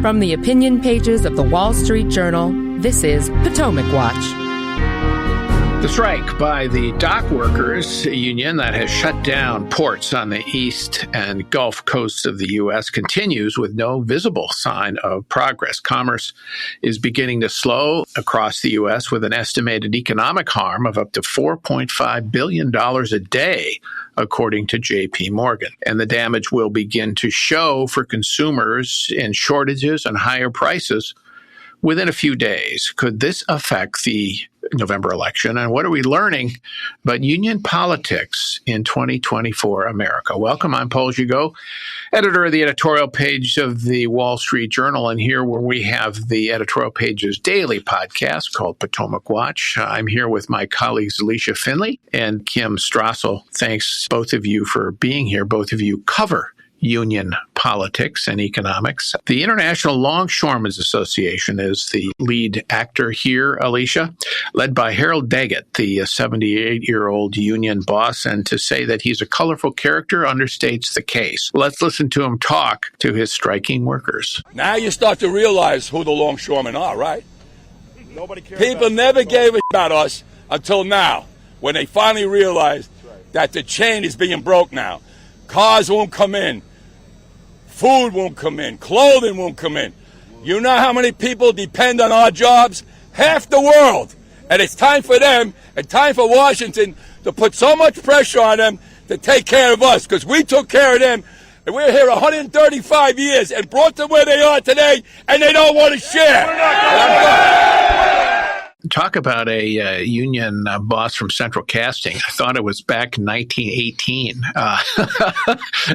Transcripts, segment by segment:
From the opinion pages of the Wall Street Journal, this is Potomac Watch. The strike by the dock workers union that has shut down ports on the east and Gulf coasts of the U.S. continues with no visible sign of progress. Commerce is beginning to slow across the U.S. with an estimated economic harm of up to $4.5 billion a day, according to J.P. Morgan. And the damage will begin to show for consumers in shortages and higher prices within a few days. Could this affect the November election? And what are we learning about union politics in 2024 America? Welcome, I'm Paul Gigot, editor of the editorial page of the Wall Street Journal, and here where we have the editorial page's daily podcast called Potomac Watch. I'm here with my colleagues Alicia Finley and Kim Strassel. Thanks, both of you, for being here. Both of you cover union politics and economics. The International Longshoremen Association is the lead actor here, Alicia, led by Harold Daggett, the 78-year-old union boss, and to say that he's a colorful character understates the case. Let's listen to him talk to his striking workers. Now you start to realize who the longshoremen are, right? Nobody cares. People never gave a about us until now, when they finally realized that the chain is being broke now. Cars won't come in. Food won't come in. Clothing won't come in. You know how many people depend on our jobs? Half the world. And it's time for them and time for Washington to put so much pressure on them to take care of us, because we took care of them. And we're here 135 years and brought them where they are today, and they don't want to share. Talk about a union boss from Central Casting. I thought it was back in 1918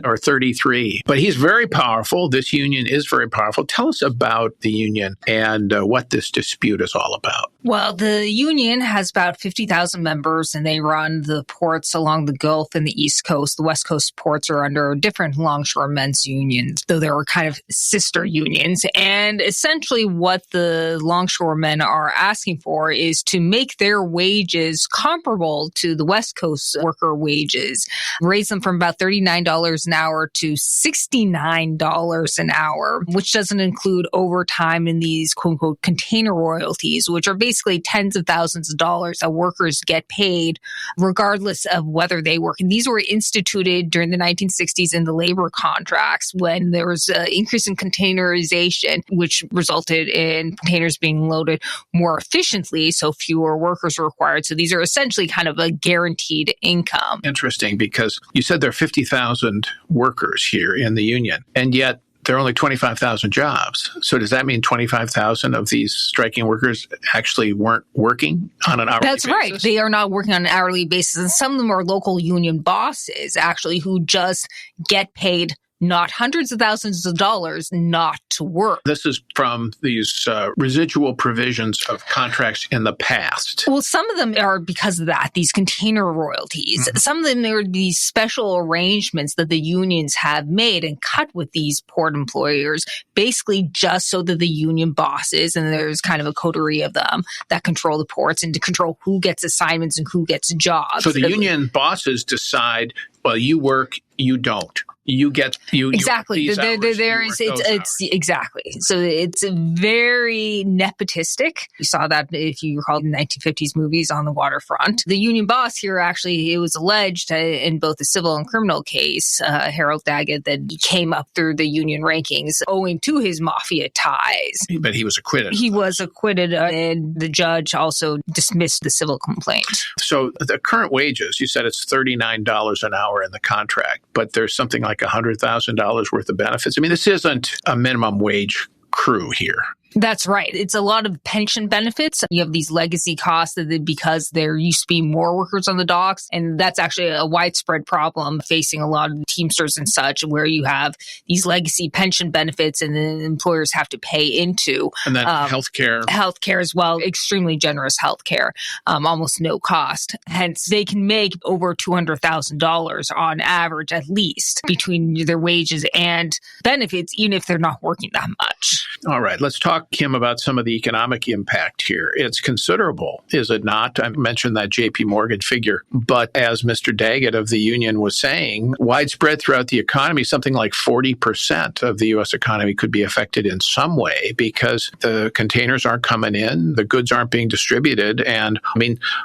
or 33. But he's very powerful. This union is very powerful. Tell us about the union and what this dispute is all about. Well, the union has about 50,000 members, and they run the ports along the Gulf and the East Coast. The West Coast ports are under different longshoremen's unions, though there are kind of sister unions. And essentially what the longshoremen are asking for is to make their wages comparable to the West Coast worker wages, raise them from about $39 an hour to $69 an hour, which doesn't include overtime and these quote-unquote container royalties, which are basically tens of thousands of dollars that workers get paid regardless of whether they work. And these were instituted during the 1960s in the labor contracts when there was an increase in containerization, which resulted in containers being loaded more efficiently, so fewer workers are required. So these are essentially kind of a guaranteed income. Interesting, because you said there are 50,000 workers here in the union, and yet there are only 25,000 jobs. So does that mean 25,000 of these striking workers actually weren't working on an hourly basis? That's right. They are not working on an hourly basis. And some of them are local union bosses, actually, who just get paid not hundreds of thousands of dollars not to work. This is from these residual provisions of contracts in the past. Well, some of them are because of that, these container royalties. Mm-hmm. Some of them are these special arrangements that the unions have made and cut with these port employers, basically just so that the union bosses, and there's kind of a coterie of them that control the ports and to control who gets assignments and who gets jobs. So the union bosses decide, well, you work, you don't. You get you exactly. You It's exactly. So it's very nepotistic. You saw that if you recall the 1950s movies on the waterfront. The union boss here actually, it was alleged in both the civil and criminal case, Harold Daggett, that he came up through the union rankings owing to his mafia ties. But he was acquitted. He was acquitted, and the judge also dismissed the civil complaint. So the current wages, you said it's $39 an hour in the contract, but there's something like $100,000 worth of benefits. I mean, this isn't a minimum wage crew here. That's right. It's a lot of pension benefits. You have these legacy costs because there used to be more workers on the docks. And that's actually a widespread problem facing a lot of Teamsters and such, where you have these legacy pension benefits and then employers have to pay into. And then healthcare. Healthcare as well. Extremely generous healthcare, almost no cost. Hence, they can make over $200,000 on average, at least, between their wages and benefits, even if they're not working that much. All right. Let's talk talk, Kim, about some of the economic impact here. It's considerable, is it not? I mentioned that JP Morgan figure. But as Mr. Daggett of the union was saying, widespread throughout the economy, something like 40% of the U.S. economy could be affected in some way because the containers aren't coming in, the goods aren't being distributed, and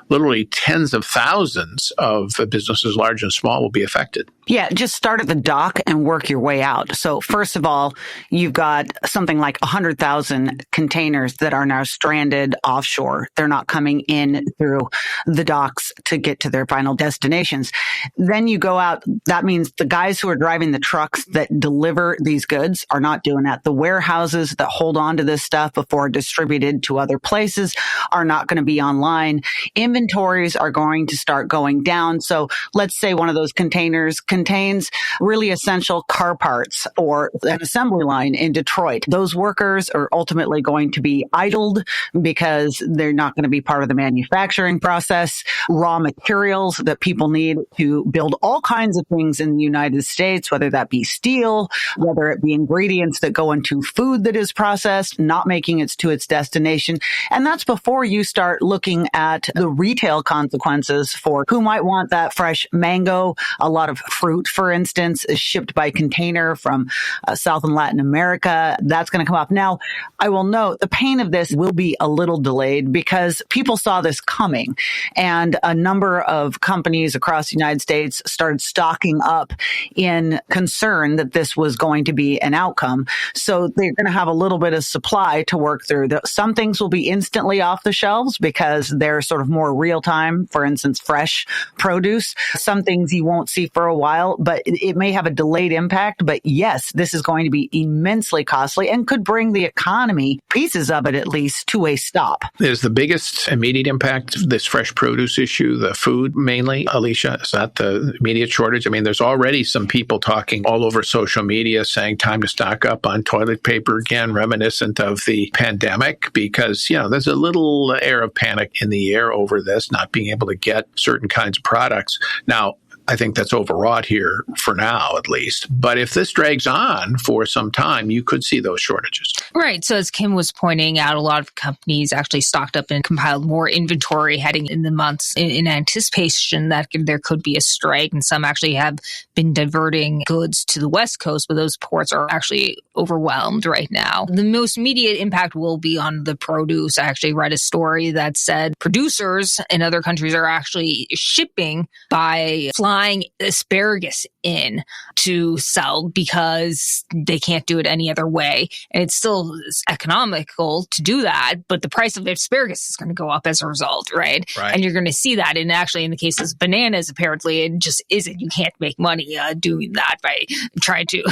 literally tens of thousands of businesses, large and small, will be affected. Yeah, just start at the dock and work your way out. So first of all, you've got something like 100,000 containers that are now stranded offshore. They're not coming in through the docks to get to their final destinations. Then you go out. That means the guys who are driving the trucks that deliver these goods are not doing that. The warehouses that hold on to this stuff before distributed to other places are not going to be online. Inventories are going to start going down. So let's say one of those containers contains really essential car parts or an assembly line in Detroit. Those workers are ultimately going to be idled because they're not going to be part of the manufacturing process. Raw materials that people need to build all kinds of things in the United States, whether that be steel, whether it be ingredients that go into food that is processed, not making it to its destination. And that's before you start looking at the retail consequences for who might want that fresh mango. A lot of fruit, for instance, is shipped by container from South and Latin America. That's going to come up. Now, I will note the pain of this will be a little delayed because people saw this coming, and a number of companies across the United States started stocking up in concern that this was going to be an outcome. So they're going to have a little bit of supply to work through. Some things will be instantly off the shelves because they're sort of more real time. For instance, fresh produce. Some things you won't see for a while, but it may have a delayed impact. But yes, this is going to be immensely costly and could bring the economy, pieces of it at least, to a stop. Is the biggest immediate impact this fresh produce issue, the food mainly, Alicia? Is that the immediate shortage? There's already some people talking all over social media saying time to stock up on toilet paper again, reminiscent of the pandemic, because, there's a little air of panic in the air over this, not being able to get certain kinds of products. Now, I think that's overwrought here for now, at least. But if this drags on for some time, you could see those shortages. Right. So as Kim was pointing out, a lot of companies actually stocked up and compiled more inventory heading in the months in anticipation that there could be a strike. And some actually have been diverting goods to the West Coast, but those ports are actually overwhelmed right now. The most immediate impact will be on the produce. I actually read a story that said producers in other countries are actually shipping by flying asparagus in to sell because they can't do it any other way. And it's still economical to do that, but the price of the asparagus is going to go up as a result, right? And you're going to see that. And actually, in the case of bananas, apparently it just isn't. You can't make money doing that by trying to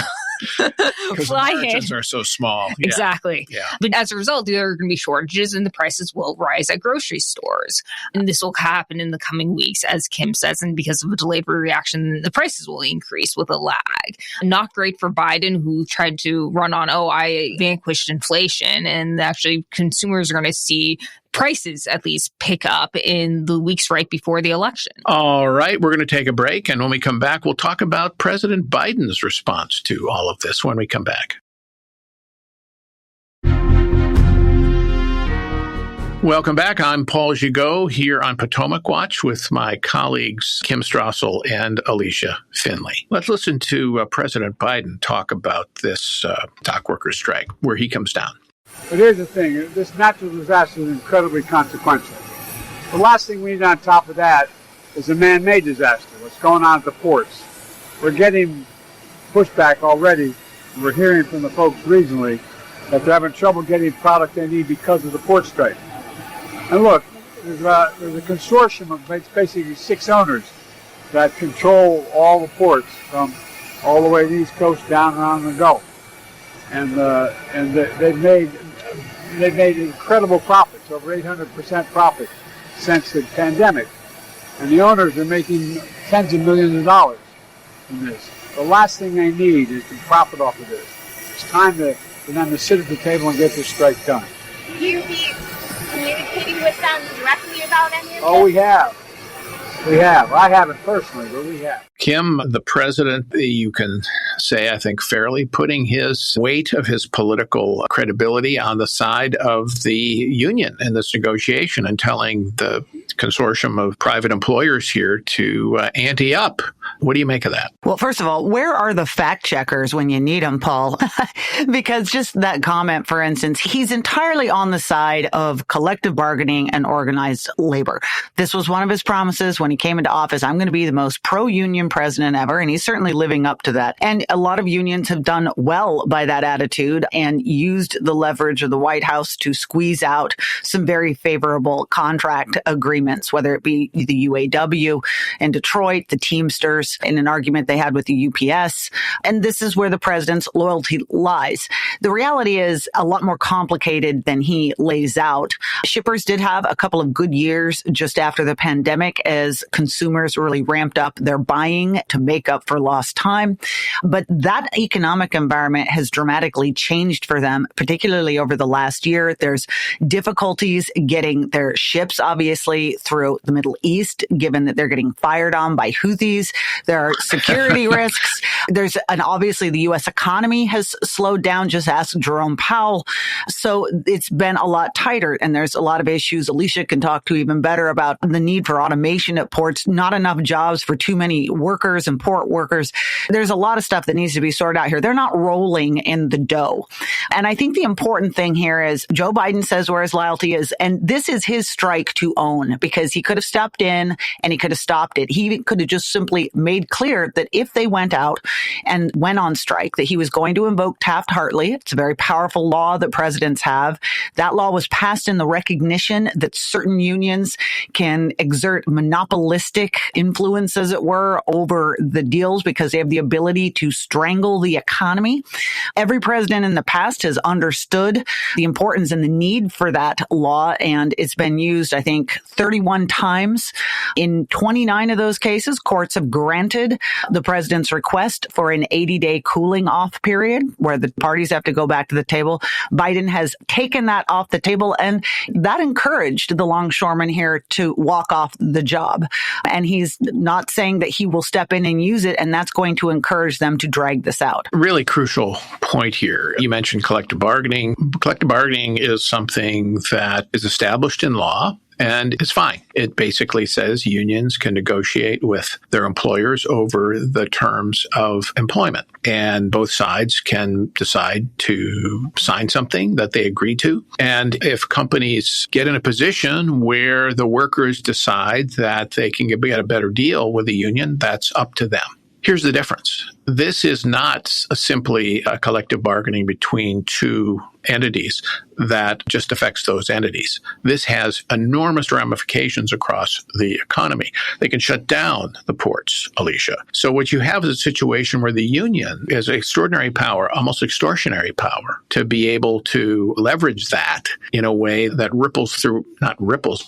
because fly the margins in. are so small. Yeah. Exactly. Yeah. But as a result, there are going to be shortages and the prices will rise at grocery stores. And this will happen in the coming weeks, as Kim says, and because of a delayed reaction, the prices will increase with a lag. Not great for Biden, who tried to run on, I vanquished inflation. And actually, consumers are going to see prices at least pick up in the weeks right before the election. All right, we're going to take a break. And when we come back, we'll talk about President Biden's response to all of this when we come back. Welcome back. I'm Paul Gigot here on Potomac Watch with my colleagues Kim Strassel and Alicia Finley. Let's listen to President Biden talk about this dock workers strike, where he comes down. But here's the thing, this natural disaster is incredibly consequential. The last thing we need on top of that is a man-made disaster, what's going on at the ports. We're getting pushback already. We're hearing from the folks regionally that they're having trouble getting product they need because of the port strike. And look, there's a consortium of basically 6 owners that control all the ports from all the way to the East Coast down around the Gulf. And they've made incredible profits, over 800% profit since the pandemic. And the owners are making tens of millions of dollars from this. The last thing they need is to profit off of this. It's time for them to sit at the table and get this strike done. Will you be communicating with them directly about any of this? Oh, we have. We have. I haven't personally, but we have. Kim, the president, you can say, I think, fairly putting his weight of his political credibility on the side of the union in this negotiation and telling the consortium of private employers here to ante up. What do you make of that? Well, first of all, where are the fact checkers when you need them, Paul? Because just that comment, for instance, he's entirely on the side of collective bargaining and organized labor. This was one of his promises when he came into office. I'm going to be the most pro-union president ever. And he's certainly living up to that. And a lot of unions have done well by that attitude and used the leverage of the White House to squeeze out some very favorable contract agreements, whether it be the UAW in Detroit, the Teamsters in an argument they had with the UPS. And this is where the president's loyalty lies. The reality is a lot more complicated than he lays out. Shippers did have a couple of good years just after the pandemic as consumers really ramped up their buying to make up for lost time. But that economic environment has dramatically changed for them, particularly over the last year. There's difficulties getting their ships, obviously, through the Middle East, given that they're getting fired on by Houthis. There are security risks. Obviously the U.S. economy has slowed down. Just ask Jerome Powell. So it's been a lot tighter, and there's a lot of issues. Alicia can talk to even better about the need for automation at ports, not enough jobs for too many workers and port workers. There's a lot of stuff that needs to be sorted out here. They're not rolling in the dough. And I think the important thing here is Joe Biden says where his loyalty is, and this is his strike to own, because he could have stepped in and he could have stopped it. He could have just simply made clear that if they went out and went on strike, that he was going to invoke Taft-Hartley. It's a very powerful law that presidents have. That law was passed in the recognition that certain unions can exert monopolistic influence, as it were, over the deals because they have the ability to strangle the economy. Every president in the past has understood the importance and the need for that law, and it's been used, I think, 31 times. In 29 of those cases, courts have granted the president's request for an 80-day cooling off period where the parties have to go back to the table. Biden has taken that off the table, and that encouraged the longshoremen here to walk off the job. And he's not saying that he will step in and use it, and that's going to encourage them to drag this out. Really crucial point here. You mentioned collective bargaining. Collective bargaining is something that is established in law. And it's fine. It basically says unions can negotiate with their employers over the terms of employment. And both sides can decide to sign something that they agree to. And if companies get in a position where the workers decide that they can get a better deal with the union, that's up to them. Here's the difference. This is not simply a collective bargaining between two entities that just affects those entities. This has enormous ramifications across the economy. They can shut down the ports, Alicia. So what you have is a situation where the union has extraordinary power, almost extortionary power, to be able to leverage that in a way that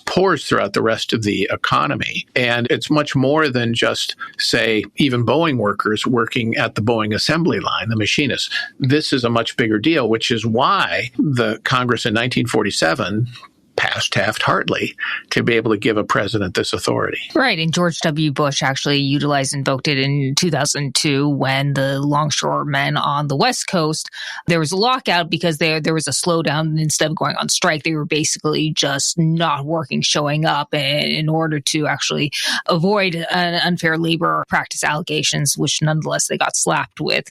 pours throughout the rest of the economy. And it's much more than just, say, even Boeing workers working at the Boeing assembly line, the machinists. This is a much bigger deal, which is why the Congress in 1947 passed Taft-Hartley to be able to give a president this authority. Right. And George W. Bush actually invoked it in 2002 when the longshoremen on the West Coast, there was a lockout because there was a slowdown. Instead of going on strike, they were basically just not working, showing up in order to actually avoid an unfair labor practice allegations, which nonetheless they got slapped with.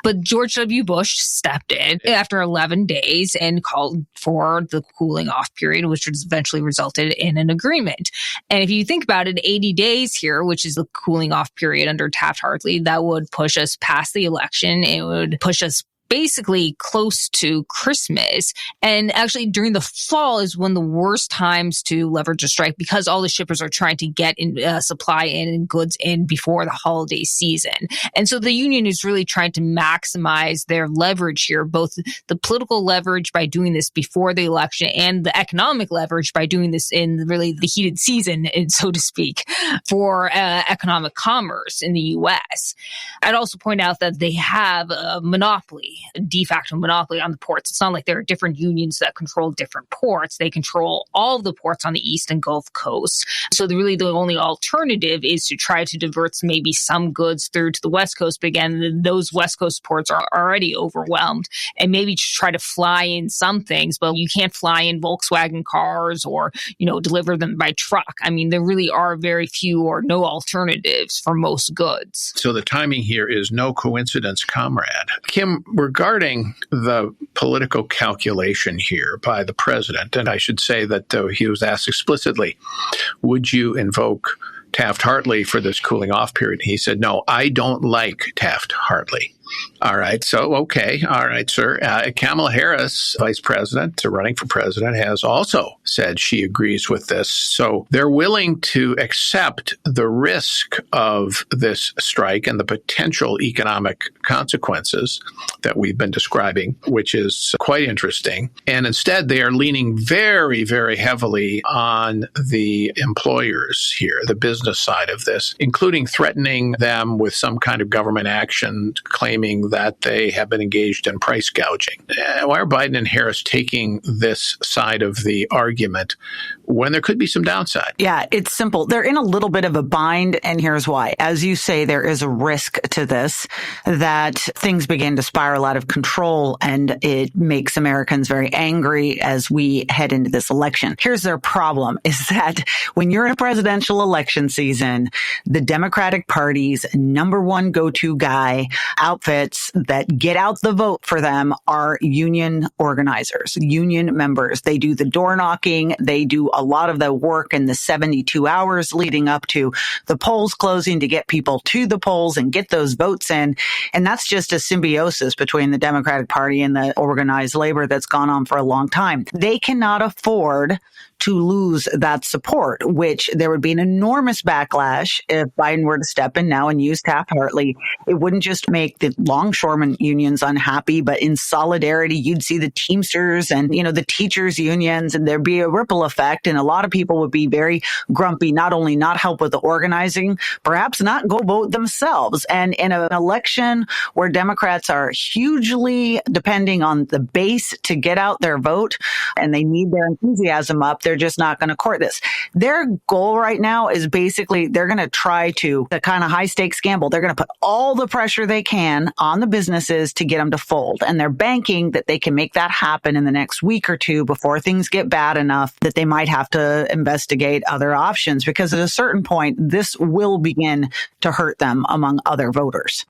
But George W. Bush stepped in after 11 days and called for the cooling off period, which eventually resulted in an agreement. And if you think about it, 80 days here, which is the cooling off period under Taft-Hartley, that would push us past the election. It would push us basically close to Christmas. And actually during the fall is when the worst times to leverage a strike, because all the shippers are trying to get supply in and goods in before the holiday season. And so the union is really trying to maximize their leverage here, both the political leverage by doing this before the election and the economic leverage by doing this in really the heated season, so to speak, for economic commerce in the U.S. I'd also point out that they have a monopoly de facto monopoly on the ports. It's not like there are different unions that control different ports. They control all of the ports on the East and Gulf Coast. So really the only alternative is to try to divert maybe some goods through to the West Coast. But again, those West Coast ports are already overwhelmed, and maybe try to fly in some things, but you can't fly in Volkswagen cars or, deliver them by truck. I mean, there really are very few or no alternatives for most goods. So the timing here is no coincidence, comrade. Kim, regarding the political calculation here by the president, and I should say that he was asked explicitly, would you invoke Taft-Hartley for this cooling off period? He said, no, I don't like Taft-Hartley. All right. So, okay. All right, sir. Kamala Harris, vice president, running for president, has also said she agrees with this. So they're willing to accept the risk of this strike and the potential economic consequences that we've been describing, which is quite interesting. And instead, they are leaning very, very heavily on the employers here, the business side of this, including threatening them with some kind of government action, claiming that they have been engaged in price gouging. Why are Biden and Harris taking this side of the argument when there could be some downside? Yeah, it's simple. They're in a little bit of a bind, and here's why. As you say, there is a risk to this, that things begin to spiral out of control, and it makes Americans very angry as we head into this election. Here's their problem, is that when you're in a presidential election season, the Democratic Party's number one go-to guy outfits that get out the vote for them are union organizers, union members. They do the door knocking. They do a lot of the work in the 72 hours leading up to the polls closing to get people to the polls and get those votes in. And that's just a symbiosis between the Democratic Party and the organized labor that's gone on for a long time. They cannot afford to lose that support, which there would be an enormous backlash if Biden were to step in now and use Taft-Hartley. It wouldn't just make the longshoremen unions unhappy, but in solidarity, you'd see the Teamsters and, the teachers unions, and there'd be a ripple effect. And a lot of people would be very grumpy, not only not help with the organizing, perhaps not go vote themselves. And in an election where Democrats are hugely depending on the base to get out their vote, and they need their enthusiasm up, they're just not going to court this. Their goal right now is basically they're going to try to, the kind of high stakes gamble, they're going to put all the pressure they can on the businesses to get them to fold. And they're banking that they can make that happen in the next week or two before things get bad enough that they might have to investigate other options, because at a certain point, this will begin to hurt them among other voters.